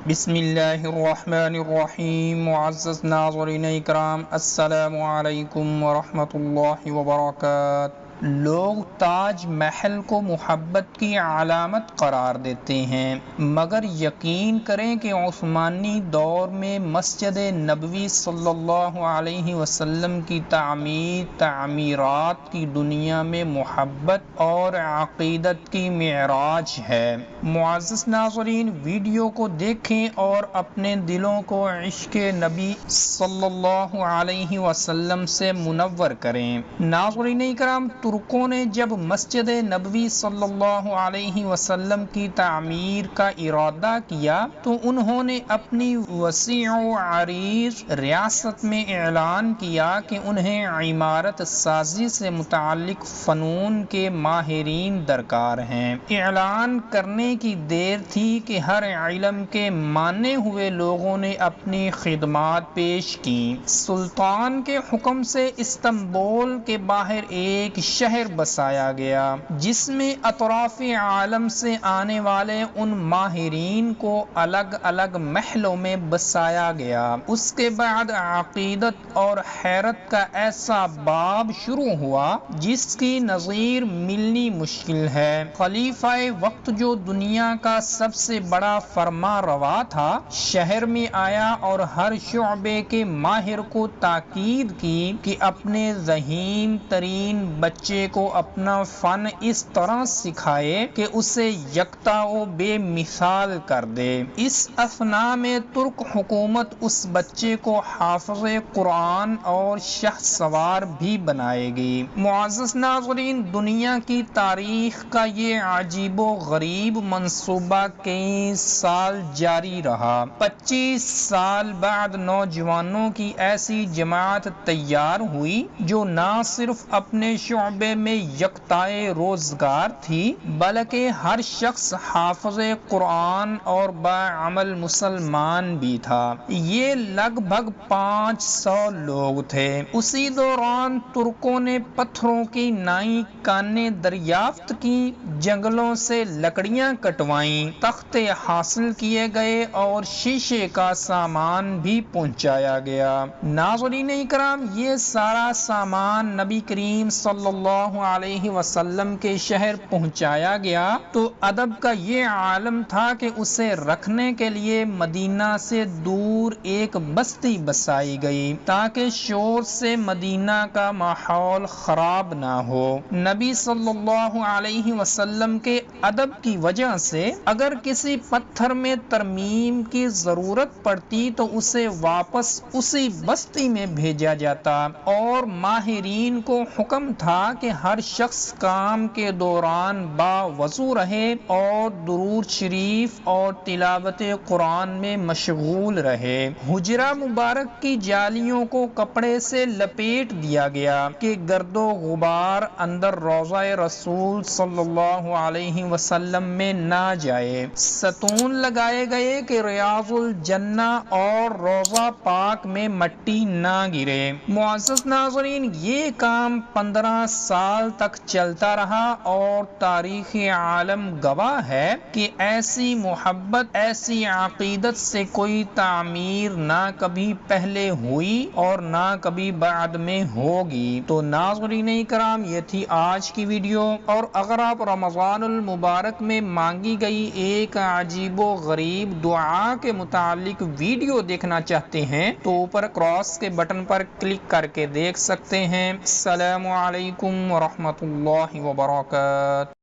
بسم اللہ الرحمن الرحیم۔ معزز ناظرین اکرام، السلام علیکم ورحمۃ اللہ وبرکاتہ۔ لوگ تاج محل کو محبت کی علامت قرار دیتے ہیں، مگر یقین کریں کہ عثمانی دور میں مسجد نبوی صلی اللہ علیہ وسلم کی تعمیرات کی دنیا میں محبت اور عقیدت کی معراج ہے۔ معزز ناظرین، ویڈیو کو دیکھیں اور اپنے دلوں کو عشق نبی صلی اللہ علیہ وسلم سے منور کریں۔ ناظرین اکرام، ترکوں نے جب مسجد نبوی صلی اللہ علیہ وسلم کی تعمیر کا ارادہ کیا تو انہوں نے اپنی وسیع و عریض ریاست میں اعلان کیا کہ انہیں عمارت سازی سے متعلق فنون کے ماہرین درکار ہیں۔ اعلان کرنے کی دیر تھی کہ ہر علم کے مانے ہوئے لوگوں نے اپنی خدمات پیش کی۔ سلطان کے حکم سے استنبول کے باہر ایک شہر بسایا گیا جس میں اطراف عالم سے آنے والے ان ماہرین کو الگ الگ محلوں میں بسایا گیا۔ اس کے بعد عقیدت اور حیرت کا ایسا باب شروع ہوا جس کی نظیر ملنی مشکل ہے۔ خلیفہ وقت جو دنیا کا سب سے بڑا فرما روا تھا، شہر میں آیا اور ہر شعبے کے ماہر کو تاکید کی کہ اپنے ذہین ترین بچے کو اپنا فن اس طرح سکھائے کہ اسے یکتا و بے مثال کر دے۔ اس اثناء میں ترک حکومت اس بچے کو حافظ قرآن اور شہ سوار بھی بنائے گی۔ معزز ناظرین، دنیا کی تاریخ کا یہ عجیب و غریب منصوبہ کئی سال جاری رہا۔ 25 سال بعد نوجوانوں کی ایسی جماعت تیار ہوئی جو نہ صرف اپنے شعبے میں یکتائے روزگار تھی بلکہ ہر شخص حافظ قرآن اور باعمل مسلمان بھی تھا۔ یہ لگ بھگ 500 لوگ تھے۔ اسی دوران ترکوں نے پتھروں کی نائی کانیں دریافت کی، جنگلوں سے لکڑیاں کٹوائیں، تختے حاصل کیے گئے اور شیشے کا سامان بھی پہنچایا گیا۔ ناظرین اکرام، یہ سارا سامان نبی کریم صلی اللہ علیہ وسلم کے شہر پہنچایا گیا تو ادب کا یہ عالم تھا کہ اسے رکھنے کے لیے مدینہ سے دور ایک بستی بسائی گئی تاکہ شور سے مدینہ کا ماحول خراب نہ ہو۔ نبی صلی اللہ علیہ وسلم کے ادب کی وجہ سے اگر کسی پتھر میں ترمیم کی ضرورت پڑتی تو اسے واپس اسی بستی میں بھیجا جاتا، اور ماہرین کو حکم تھا کہ ہر شخص کام کے دوران باوضو رہے اور درود شریف اور تلاوت قرآن میں مشغول رہے۔ حجرہ مبارک کی جالیوں کو کپڑے سے لپیٹ دیا گیا کہ گرد و غبار اندر روضہ رسول صلی اللہ علیہ وسلم میں نہ جائے۔ ستون لگائے گئے کہ ریاض الجنہ اور روضہ پاک میں مٹی نہ گرے۔ معزز ناظرین، یہ کام 15 سال تک چلتا رہا اور تاریخ عالم گواہ ہے کہ ایسی محبت، ایسی عقیدت سے کوئی تعمیر نہ کبھی پہلے ہوئی اور نہ کبھی بعد میں ہوگی۔ تو ناظرین اکرام، یہ تھی آج کی ویڈیو، اور اگر آپ رمضان المبارک میں مانگی گئی ایک عجیب و غریب دعا کے متعلق ویڈیو دیکھنا چاہتے ہیں تو اوپر کراس کے بٹن پر کلک کر کے دیکھ سکتے ہیں۔ السلام علیکم ورحمۃ اللہ وبرکاتہ۔